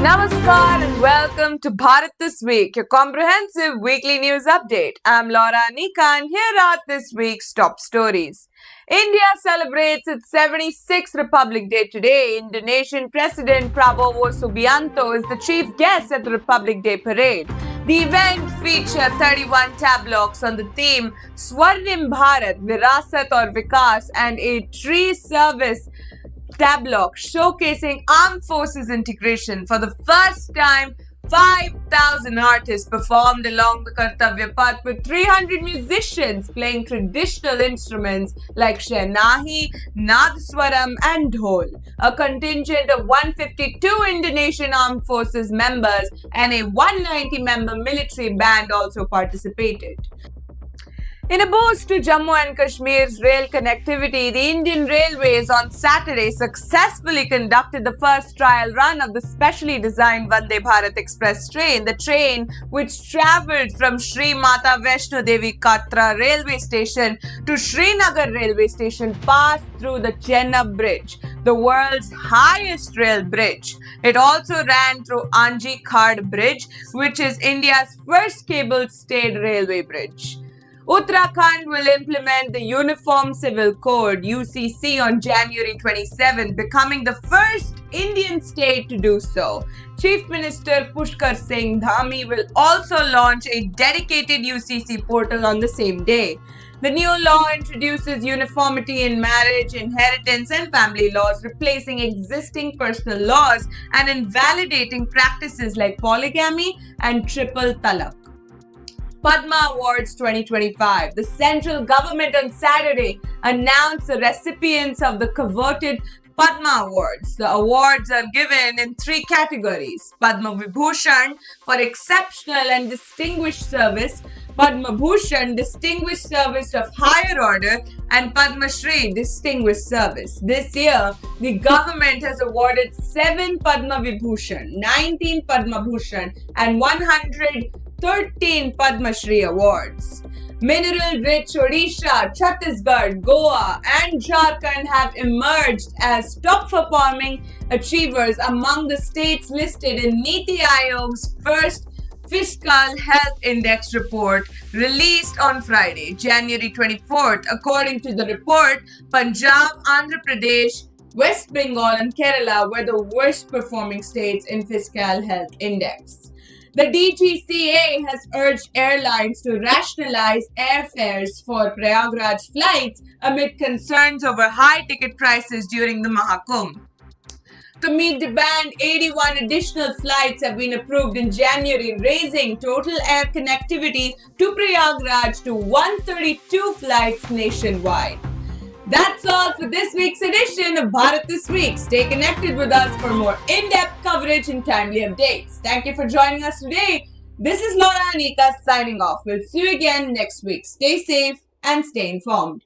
Namaskar and welcome to Bharat This Week, your comprehensive weekly news update. I'm Laura Anika and here are this week's top stories. India celebrates its 76th Republic Day today. Indonesian President Prabowo Subianto is the chief guest at the Republic Day parade. The event features 31 tableaux on the theme Swarnim Bharat, Virasat or Vikas and a tree service tableau showcasing armed forces integration. For the first time, 5,000 artists performed along the Kartavya Path with 300 musicians playing traditional instruments like Shehnahi, Nadaswaram and Dhol. A contingent of 152 Indonesian Armed Forces members and a 190-member military band also participated. In a boost to Jammu and Kashmir's rail connectivity, the Indian Railways on Saturday successfully conducted the first trial run of the specially designed Vande Bharat Express train. The train, which travelled from Sri Mata Vaishno Devi Katra railway station to Srinagar railway station, passed through the Chenab Bridge, the world's highest rail bridge. It also ran through Anji Khad Bridge, which is India's first cable-stayed railway bridge. Uttarakhand will implement the Uniform Civil Code (UCC) on January 27, becoming the first Indian state to do so. Chief Minister Pushkar Singh Dhami will also launch a dedicated UCC portal on the same day. The new law introduces uniformity in marriage, inheritance and family laws, replacing existing personal laws and invalidating practices like polygamy and triple talaq. Padma Awards 2025. The central government on Saturday announced the recipients of the coveted Padma Awards. The awards are given in three categories: Padma Vibhushan for exceptional and distinguished service, Padma Bhushan, distinguished service of higher order, and Padma Shri, distinguished service. This year, the government has awarded 7 Padma Vibhushan, 19 Padma Bhushan, and 113 Padma Shri awards. Mineral-rich Odisha, Chhattisgarh, Goa, and Jharkhand have emerged as top-performing achievers among the states listed in Niti Aayog's first Fiscal Health Index report released on Friday, January 24th. According to the report, Punjab, Andhra Pradesh, West Bengal, and Kerala were the worst performing states in Fiscal Health Index. The DGCA has urged airlines to rationalize airfares for Prayagraj flights amid concerns over high ticket prices during the Mahakumbh. To meet demand, 81 additional flights have been approved in January, raising total air connectivity to Prayagraj to 132 flights nationwide. That's all for this week's edition of Bharat This Week. Stay connected with us for more in-depth coverage and timely updates. Thank you for joining us today. This is Laura Anika signing off. We'll see you again next week. Stay safe and stay informed.